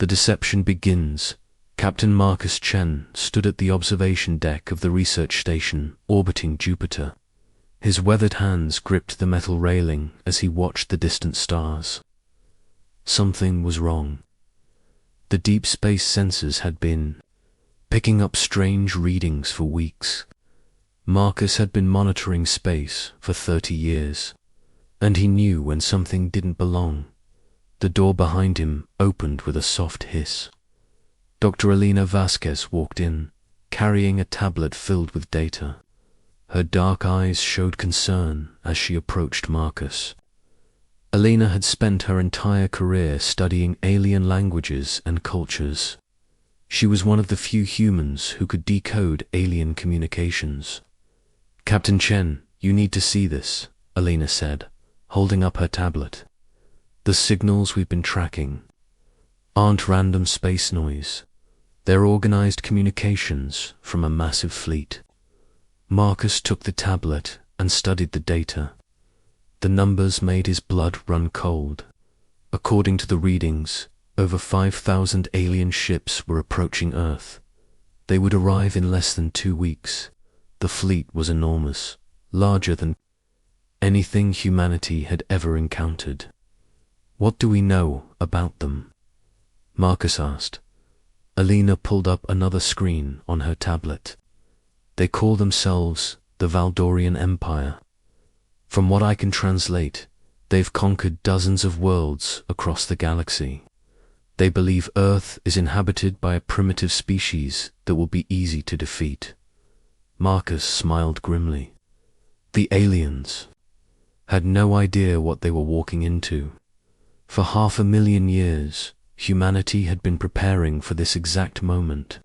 The deception begins. Captain Marcus Chen stood at the observation deck of the research station orbiting Jupiter. His weathered hands gripped the metal railing as he watched the distant stars. Something was wrong. The deep space sensors had been picking up strange readings for weeks. Marcus had been monitoring space for 30 years, and he knew when something didn't belong. The door behind him opened with a soft hiss. Dr. Elena Vasquez walked in, carrying a tablet filled with data. Her dark eyes showed concern as she approached Marcus. Elena had spent her entire career studying alien languages and cultures. She was one of the few humans who could decode alien communications. "Captain Chen, you need to see this," Elena said, holding up her tablet. "The signals we've been tracking aren't random space noise. They're organized communications from a massive fleet." Marcus took the tablet and studied the data. The numbers made his blood run cold. According to the readings, over 5,000 alien ships were approaching Earth. They would arrive in less than 2 weeks. The fleet was enormous, larger than anything humanity had ever encountered. "What do we know about them?" Marcus asked. Elena pulled up another screen on her tablet. "They call themselves the Valdorian Empire. From what I can translate, they've conquered dozens of worlds across the galaxy. They believe Earth is inhabited by a primitive species that will be easy to defeat." Marcus smiled grimly. The aliens had no idea what they were walking into. For 500,000 years, humanity had been preparing for this exact moment.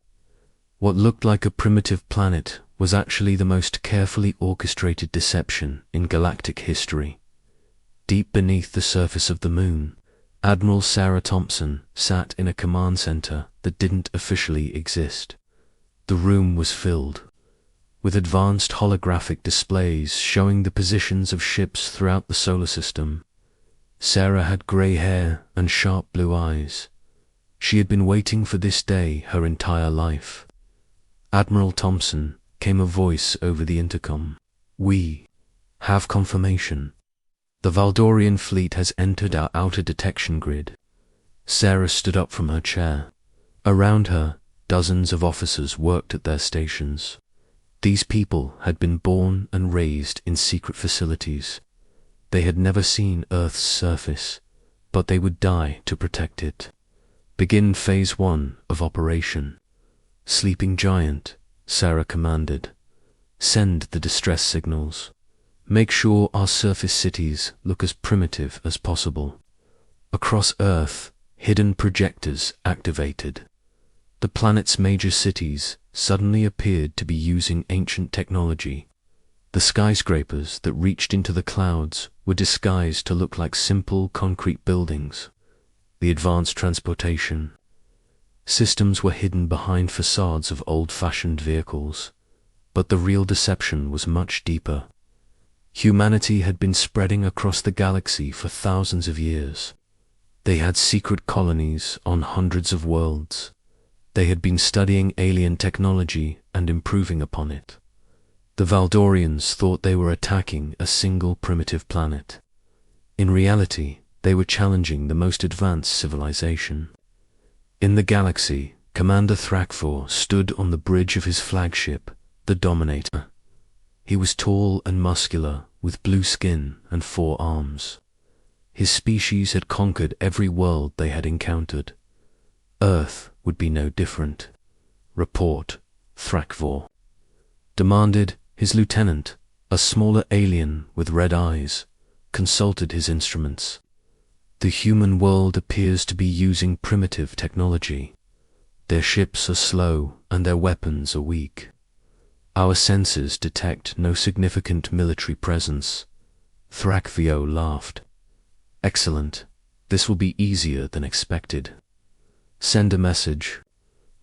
What looked like a primitive planet was actually the most carefully orchestrated deception in galactic history. Deep beneath the surface of the moon, Admiral Sarah Thompson sat in a command center that didn't officially exist. The room was filled with advanced holographic displays showing the positions of ships throughout the solar system. Sarah had gray hair and sharp blue eyes. She had been waiting for this day her entire life. "Admiral Thompson," came a voice over the intercom. "We have confirmation. The Valdorian fleet has entered our outer detection grid." Sarah stood up from her chair. Around her, dozens of officers worked at their stations. These people had been born and raised in secret facilities. They had never seen Earth's surface, but they would die to protect it. "Begin Phase 1 of operation." "Sleeping Giant," Sarah commanded. "Send the distress signals. Make sure our surface cities look as primitive as possible." Across Earth, hidden projectors activated. The planet's major cities suddenly appeared to be using ancient technology. The skyscrapers that reached into the clouds were disguised to look like simple concrete buildings. The advanced transportation systems were hidden behind facades of old-fashioned vehicles. But the real deception was much deeper. Humanity had been spreading across the galaxy for thousands of years. They had secret colonies on hundreds of worlds. They had been studying alien technology and improving upon it. The Valdorians thought they were attacking a single primitive planet. In reality, they were challenging the most advanced civilization. In the galaxy, Commander Thrakvor stood on the bridge of his flagship, the Dominator. He was tall and muscular, with blue skin and 4 arms. His species had conquered every world they had encountered. Earth would be no different. "Report," Thrakvor demanded. His lieutenant, a smaller alien with red eyes, consulted his instruments. "The human world appears to be using primitive technology. Their ships are slow and their weapons are weak. Our sensors detect no significant military presence." Thrakvor laughed. "Excellent. This will be easier than expected. Send a message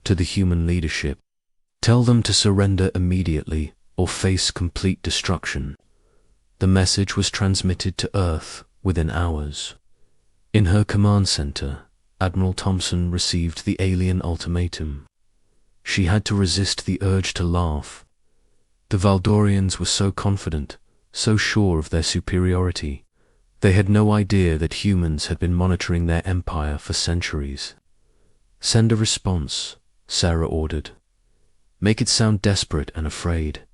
to the human leadership. Tell them to surrender immediately or face complete destruction." The message was transmitted to Earth within hours. In her command center, Admiral Thompson received the alien ultimatum. She had to resist the urge to laugh. The Valdorians were so confident, so sure of their superiority. They had no idea that humans had been monitoring their empire for centuries. "Send a response," Sarah ordered. "Make it sound desperate and afraid.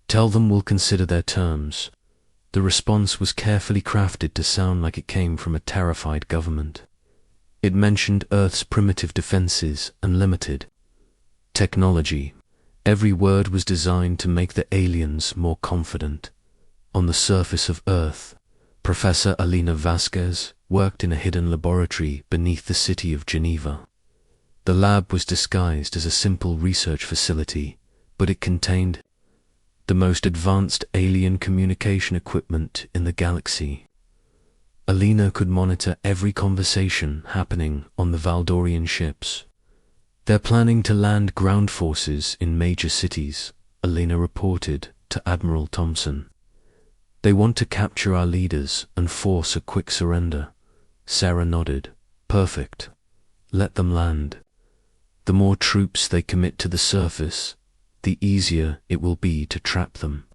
Tell them we'll consider their terms." The response was carefully crafted to sound like it came from a terrified government. It mentioned Earth's primitive defenses and limited technology. Every word was designed to make the aliens more confident. On the surface of Earth, Professor Alina Vasquez worked in a hidden laboratory beneath the city of Geneva. The lab was disguised as a simple research facility, but it contained the most advanced alien communication equipment in the galaxy. Alina could monitor every conversation happening on the Valdorian ships. "They're planning to land ground forces in major cities," Alina reported to Admiral Thompson. "They want to capture our leaders and force a quick surrender." Sarah nodded. "Perfect. Let them land. The more troops they commit to the surface, the easier it will be to trap them."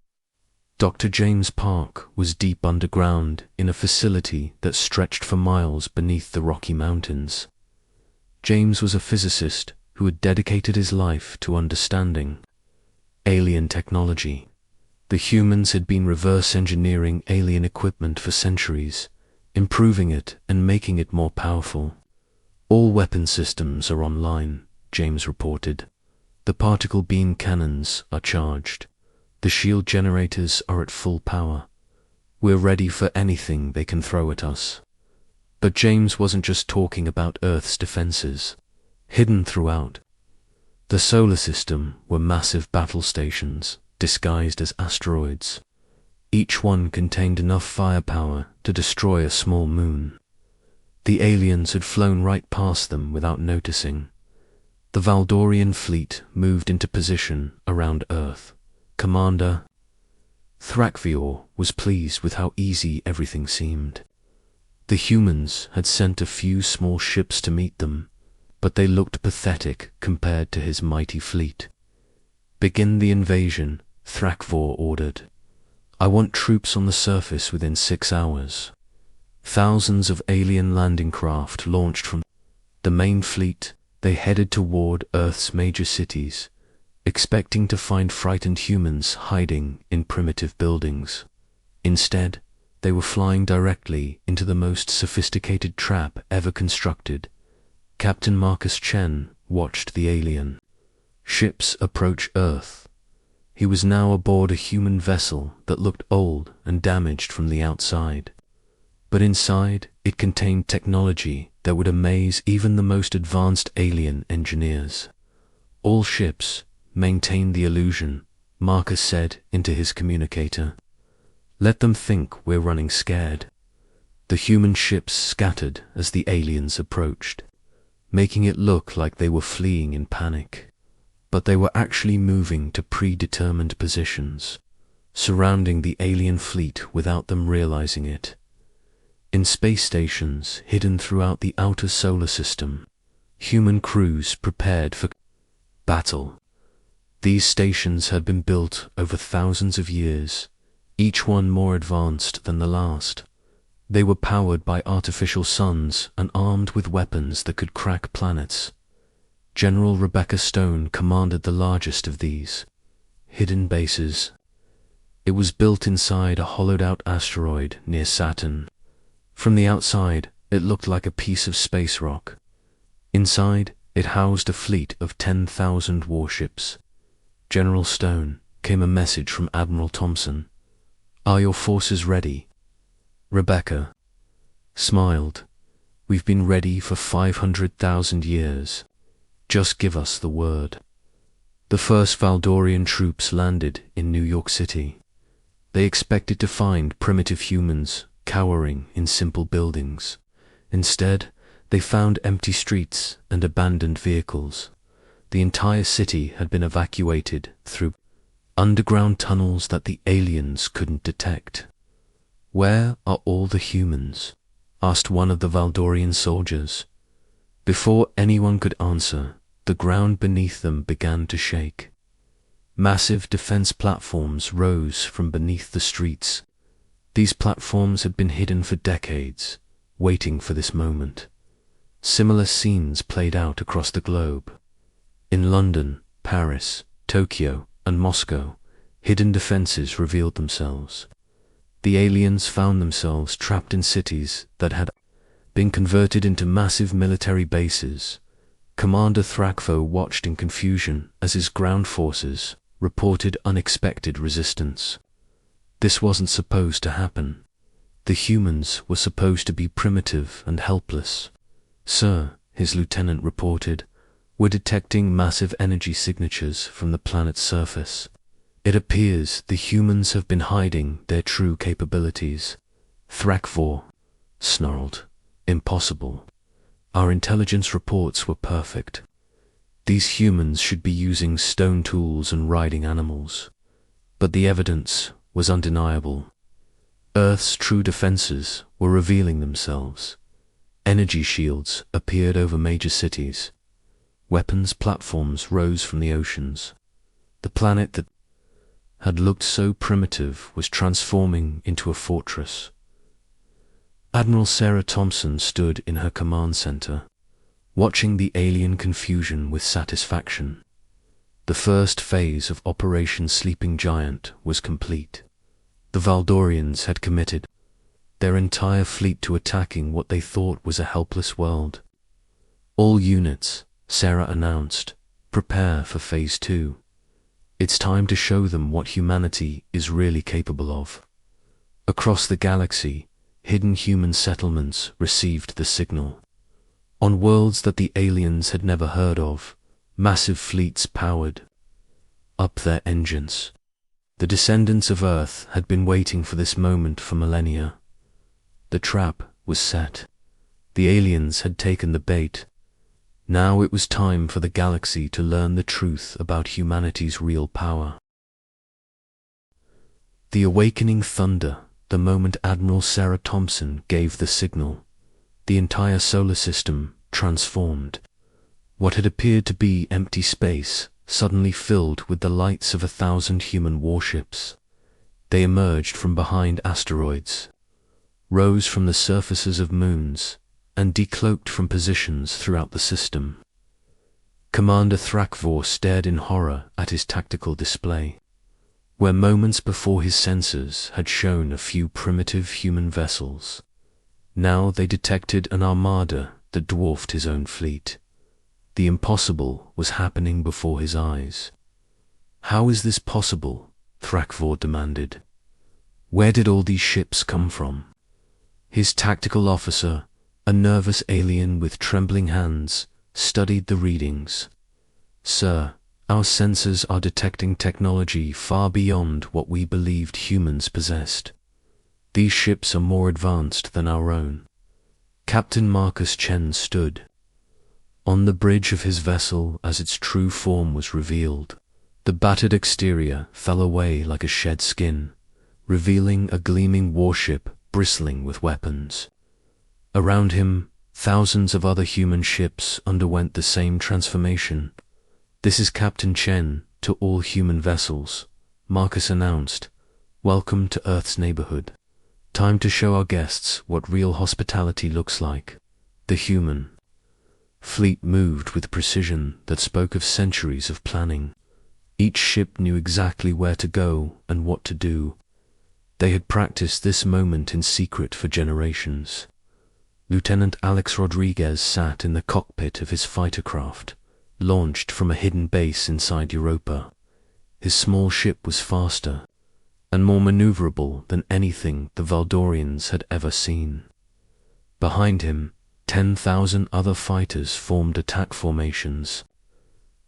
Dr. James Park was deep underground in a facility that stretched for miles beneath the Rocky Mountains. James was a physicist who had dedicated his life to understanding alien technology. The humans had been reverse engineering alien equipment for centuries, improving it and making it more powerful. "All weapon systems are online," James reported. "The particle beam cannons are charged. The shield generators are at full power. We're ready for anything they can throw at us." But James wasn't just talking about Earth's defenses. Hidden throughout the solar system were massive battle stations, disguised as asteroids. Each one contained enough firepower to destroy a small moon. The aliens had flown right past them without noticing. The Valdorian fleet moved into position around Earth. Commander Thrakvior was pleased with how easy everything seemed. The humans had sent a few small ships to meet them, but they looked pathetic compared to his mighty fleet. "Begin the invasion," Thrakvor ordered. "I want troops on the surface within 6 hours." Thousands of alien landing craft launched from the main fleet. They headed toward Earth's major cities, expecting to find frightened humans hiding in primitive buildings. Instead, they were flying directly into the most sophisticated trap ever constructed. Captain Marcus Chen watched the alien ships approach Earth. He was now aboard a human vessel that looked old and damaged from the outside. But inside, it contained technology that would amaze even the most advanced alien engineers. "All ships maintain the illusion," Marcus said into his communicator. "Let them think we're running scared." The human ships scattered as the aliens approached, making it look like they were fleeing in panic. But they were actually moving to predetermined positions, surrounding the alien fleet without them realizing it. In space stations hidden throughout the outer solar system, human crews prepared for battle. These stations had been built over thousands of years, each one more advanced than the last. They were powered by artificial suns and armed with weapons that could crack planets. General Rebecca Stone commanded the largest of these hidden bases. It was built inside a hollowed-out asteroid near Saturn. From the outside, it looked like a piece of space rock. Inside, it housed a fleet of 10,000 warships. "General Stone," came a message from Admiral Thompson. "Are your forces ready?" Rebecca smiled. "We've been ready for 500,000 years. Just give us the word." The first Valdorian troops landed in New York City. They expected to find primitive humans cowering in simple buildings. Instead, they found empty streets and abandoned vehicles. The entire city had been evacuated through underground tunnels that the aliens couldn't detect. "Where are all the humans?" asked one of the Valdorian soldiers. Before anyone could answer, the ground beneath them began to shake. Massive defense platforms rose from beneath the streets. These platforms had been hidden for decades, waiting for this moment. Similar scenes played out across the globe. In London, Paris, Tokyo, and Moscow, hidden defenses revealed themselves. The aliens found themselves trapped in cities that had been converted into massive military bases. Commander Thrakvo watched in confusion as his ground forces reported unexpected resistance. This wasn't supposed to happen. The humans were supposed to be primitive and helpless. "Sir," his lieutenant reported, "we're detecting massive energy signatures from the planet's surface. It appears the humans have been hiding their true capabilities." Thrakvo snarled, "Impossible. Our intelligence reports were perfect. These humans should be using stone tools and riding animals." But the evidence was undeniable. Earth's true defenses were revealing themselves. Energy shields appeared over major cities. Weapons platforms rose from the oceans. The planet that had looked so primitive was transforming into a fortress. Admiral Sarah Thompson stood in her command center, watching the alien confusion with satisfaction. The first phase of Operation Sleeping Giant was complete. The Valdorians had committed their entire fleet to attacking what they thought was a helpless world. "All units," Sarah announced, "prepare for Phase 2. It's time to show them what humanity is really capable of." Across the galaxy, hidden human settlements received the signal. On worlds that the aliens had never heard of, massive fleets powered up their engines. The descendants of Earth had been waiting for this moment for millennia. The trap was set. The aliens had taken the bait. Now it was time for the galaxy to learn the truth about humanity's real power. The awakening thunder, the moment Admiral Sarah Thompson gave the signal. The entire solar system transformed. What had appeared to be empty space suddenly filled with the lights of 1,000 human warships. They emerged from behind asteroids, rose from the surfaces of moons, and decloaked from positions throughout the system. Commander Thrakvor stared in horror at his tactical display. Where moments before his sensors had shown a few primitive human vessels, now they detected an armada that dwarfed his own fleet. The impossible was happening before his eyes. "How is this possible?" Thrakvor demanded. "Where did all these ships come from?" His tactical officer, a nervous alien with trembling hands, studied the readings. "Sir, our sensors are detecting technology far beyond what we believed humans possessed. These ships are more advanced than our own." Captain Marcus Chen stood on the bridge of his vessel as its true form was revealed. The battered exterior fell away like a shed skin, revealing a gleaming warship bristling with weapons. Around him, thousands of other human ships underwent the same transformation. "This is Captain Chen to all human vessels," Marcus announced. "Welcome to Earth's neighborhood. Time to show our guests what real hospitality looks like." The human fleet moved with precision that spoke of centuries of planning. Each ship knew exactly where to go and what to do. They had practiced this moment in secret for generations. Lieutenant Alex Rodriguez sat in the cockpit of his fighter craft, launched from a hidden base inside Europa. His small ship was faster and more maneuverable than anything the Valdorians had ever seen. Behind him, 10,000 other fighters formed attack formations.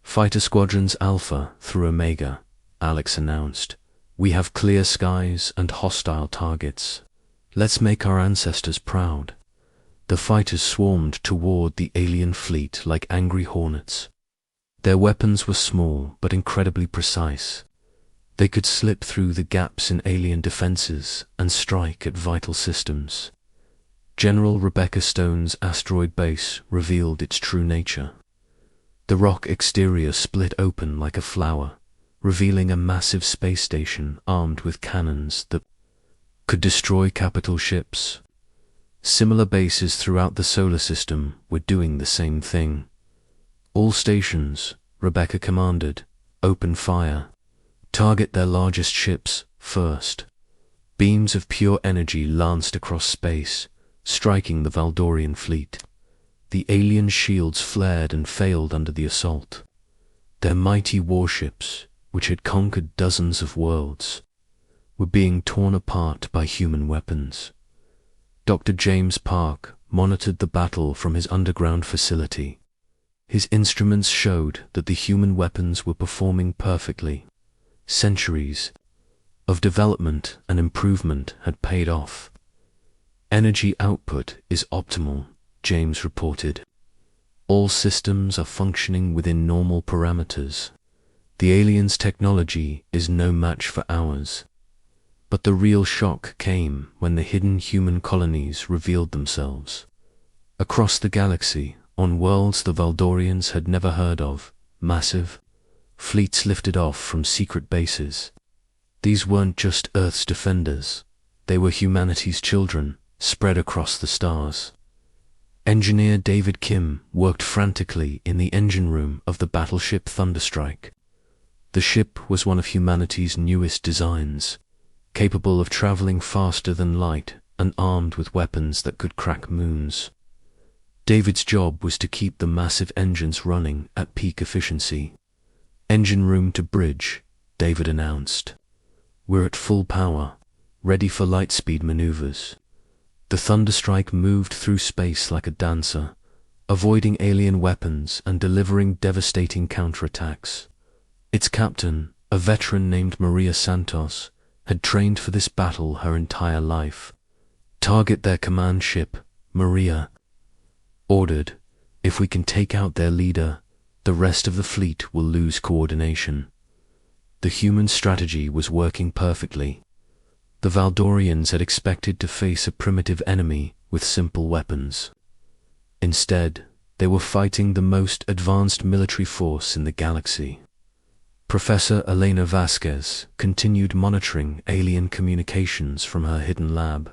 "Fighter Squadrons Alpha through Omega," Alex announced. "We have clear skies and hostile targets. Let's make our ancestors proud." The fighters swarmed toward the alien fleet like angry hornets. Their weapons were small but incredibly precise. They could slip through the gaps in alien defenses and strike at vital systems. General Rebecca Stone's asteroid base revealed its true nature. The rock exterior split open like a flower, revealing a massive space station armed with cannons that could destroy capital ships. Similar bases throughout the solar system were doing the same thing. All stations, Rebecca commanded, open fire. Target their largest ships first. Beams of pure energy lanced across space, striking the Valdorian fleet. The alien shields flared and failed under the assault. Their mighty warships, which had conquered dozens of worlds, were being torn apart by human weapons. Dr. James Park monitored the battle from his underground facility. His instruments showed that the human weapons were performing perfectly. Centuries of development and improvement had paid off. Energy output is optimal, James reported. All systems are functioning within normal parameters. The aliens' technology is no match for ours. But the real shock came when the hidden human colonies revealed themselves. Across the galaxy, on worlds the Valdorians had never heard of, massive fleets lifted off from secret bases. These weren't just Earth's defenders, they were humanity's children, spread across the stars. Engineer David Kim worked frantically in the engine room of the battleship Thunderstrike. The ship was one of humanity's newest designs, capable of traveling faster than light and armed with weapons that could crack moons. David's job was to keep the massive engines running at peak efficiency. "Engine room to bridge," David announced. "We're at full power, ready for light-speed maneuvers." The Thunderstrike moved through space like a dancer, avoiding alien weapons and delivering devastating counterattacks. Its captain, a veteran named Maria Santos, had trained for this battle her entire life. "Target their command ship," Maria ordered. "If we can take out their leader, the rest of the fleet will lose coordination." The human strategy was working perfectly. The Valdorians had expected to face a primitive enemy with simple weapons. Instead, they were fighting the most advanced military force in the galaxy. Professor Elena Vasquez continued monitoring alien communications from her hidden lab.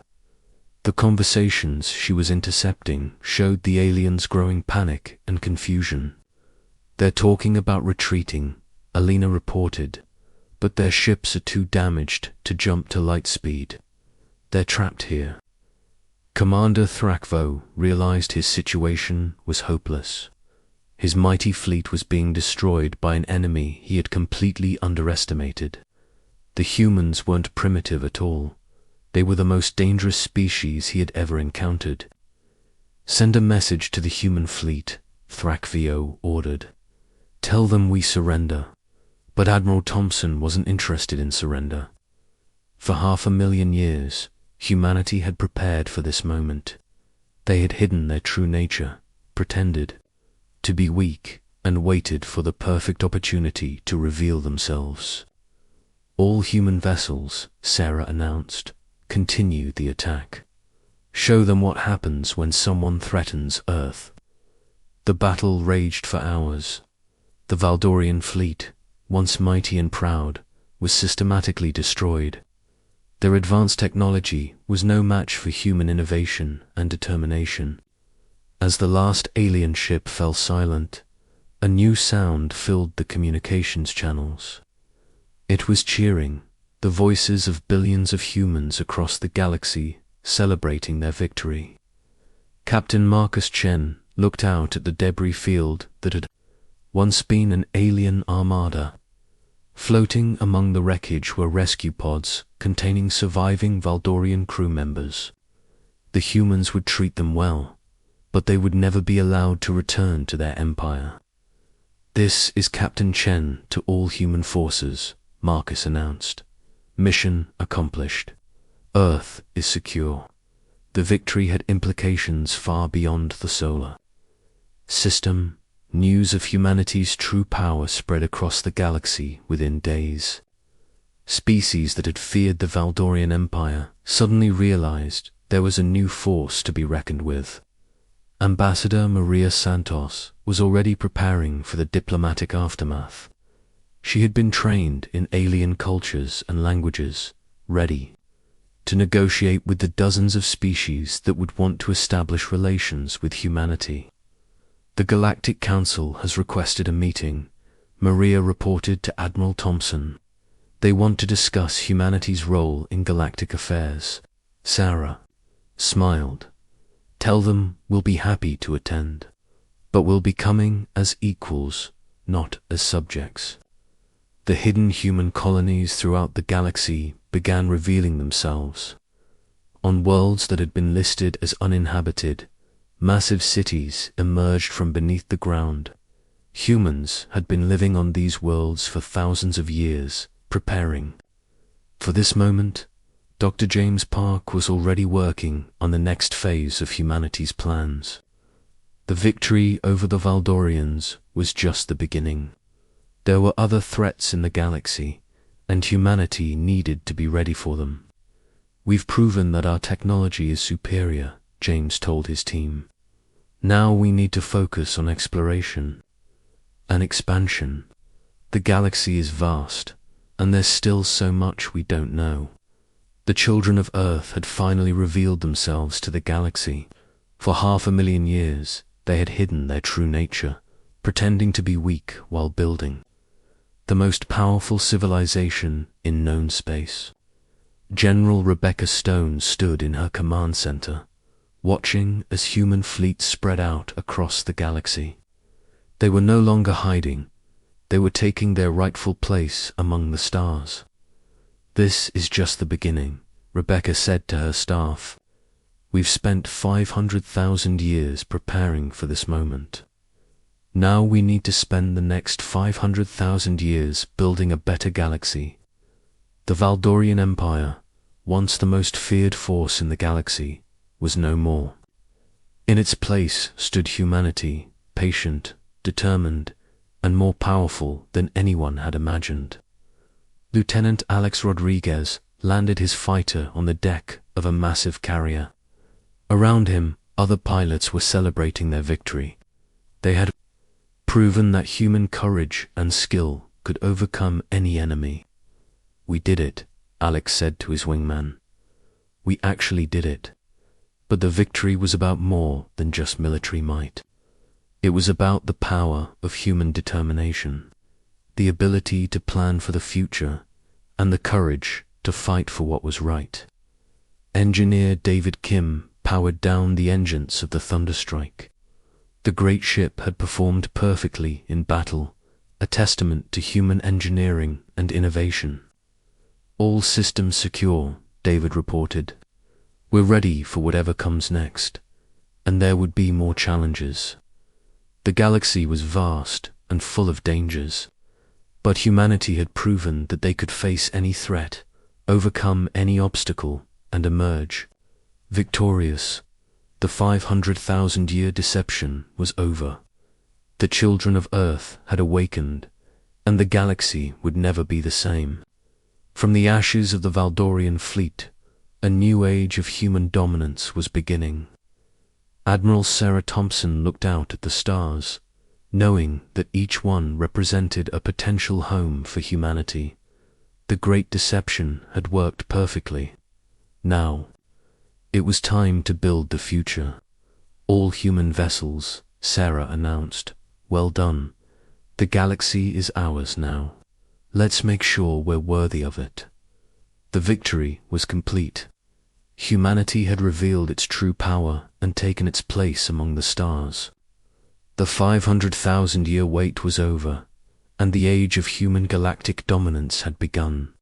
The conversations she was intercepting showed the aliens' growing panic and confusion. "They're talking about retreating," Elena reported, "but their ships are too damaged to jump to light speed. They're trapped here." Commander Thrakvo realized his situation was hopeless. His mighty fleet was being destroyed by an enemy he had completely underestimated. The humans weren't primitive at all. They were the most dangerous species he had ever encountered. "Send a message to the human fleet," Thrakvo ordered. "Tell them we surrender." But Admiral Thompson wasn't interested in surrender. For 500,000 years, humanity had prepared for this moment. They had hidden their true nature, pretended to be weak, and waited for the perfect opportunity to reveal themselves. "All human vessels," Sarah announced, "continue the attack. Show them what happens when someone threatens Earth." The battle raged for hours. The Valdorian fleet, once mighty and proud, was systematically destroyed. Their advanced technology was no match for human innovation and determination. As the last alien ship fell silent, a new sound filled the communications channels. It was cheering, the voices of billions of humans across the galaxy celebrating their victory. Captain Marcus Chen looked out at the debris field that had once been an alien armada. Floating among the wreckage were rescue pods containing surviving Valdorian crew members. The humans would treat them well, but they would never be allowed to return to their empire. "This is Captain Chen to all human forces," Marcus announced. "Mission accomplished. Earth is secure." The victory had implications far beyond the solar system. News of humanity's true power spread across the galaxy within days. Species that had feared the Valdorian Empire suddenly realized there was a new force to be reckoned with. Ambassador Maria Santos was already preparing for the diplomatic aftermath. She had been trained in alien cultures and languages, ready to negotiate with the dozens of species that would want to establish relations with humanity. The Galactic Council has requested a meeting, Maria reported to Admiral Thompson. They want to discuss humanity's role in galactic affairs. Sarah smiled. Tell them we'll be happy to attend, but we'll be coming as equals, not as subjects. The hidden human colonies throughout the galaxy began revealing themselves. On worlds that had been listed as uninhabited, massive cities emerged from beneath the ground. Humans had been living on these worlds for thousands of years, preparing for this moment. Dr. James Park was already working on the next phase of humanity's plans. The victory over the Valdorians was just the beginning. There were other threats in the galaxy, and humanity needed to be ready for them. We've proven that our technology is superior, James told his team. Now we need to focus on exploration and expansion. The galaxy is vast, and there's still so much we don't know. The children of Earth had finally revealed themselves to the galaxy. For 500,000 years, they had hidden their true nature, pretending to be weak while building the most powerful civilization in known space. General Rebecca Stone stood in her command center, watching as human fleets spread out across the galaxy. They were no longer hiding. They were taking their rightful place among the stars. This is just the beginning, Rebecca said to her staff. We've spent 500,000 years preparing for this moment. Now we need to spend the next 500,000 years building a better galaxy. The Valdorian Empire, once the most feared force in the galaxy, was no more. In its place stood humanity, patient, determined, and more powerful than anyone had imagined. Lieutenant Alex Rodriguez landed his fighter on the deck of a massive carrier. Around him, other pilots were celebrating their victory. They had proven that human courage and skill could overcome any enemy. We did it, Alex said to his wingman. We actually did it. But the victory was about more than just military might. It was about the power of human determination, the ability to plan for the future, and the courage to fight for what was right. Engineer David Kim powered down the engines of the Thunderstrike. The great ship had performed perfectly in battle, a testament to human engineering and innovation. All systems secure, David reported. We're ready for whatever comes next, and there would be more challenges. The galaxy was vast and full of dangers, but humanity had proven that they could face any threat, overcome any obstacle, and emerge victorious. The 500,000-year deception was over. The children of Earth had awakened, and the galaxy would never be the same. From the ashes of the Valdorian fleet, a new age of human dominance was beginning. Admiral Sarah Thompson looked out at the stars, knowing that each one represented a potential home for humanity. The great deception had worked perfectly. Now, it was time to build the future. All human vessels, Sarah announced. Well done. The galaxy is ours now. Let's make sure we're worthy of it. The victory was complete. Humanity had revealed its true power and taken its place among the stars. The 500,000-year wait was over, and the age of human galactic dominance had begun.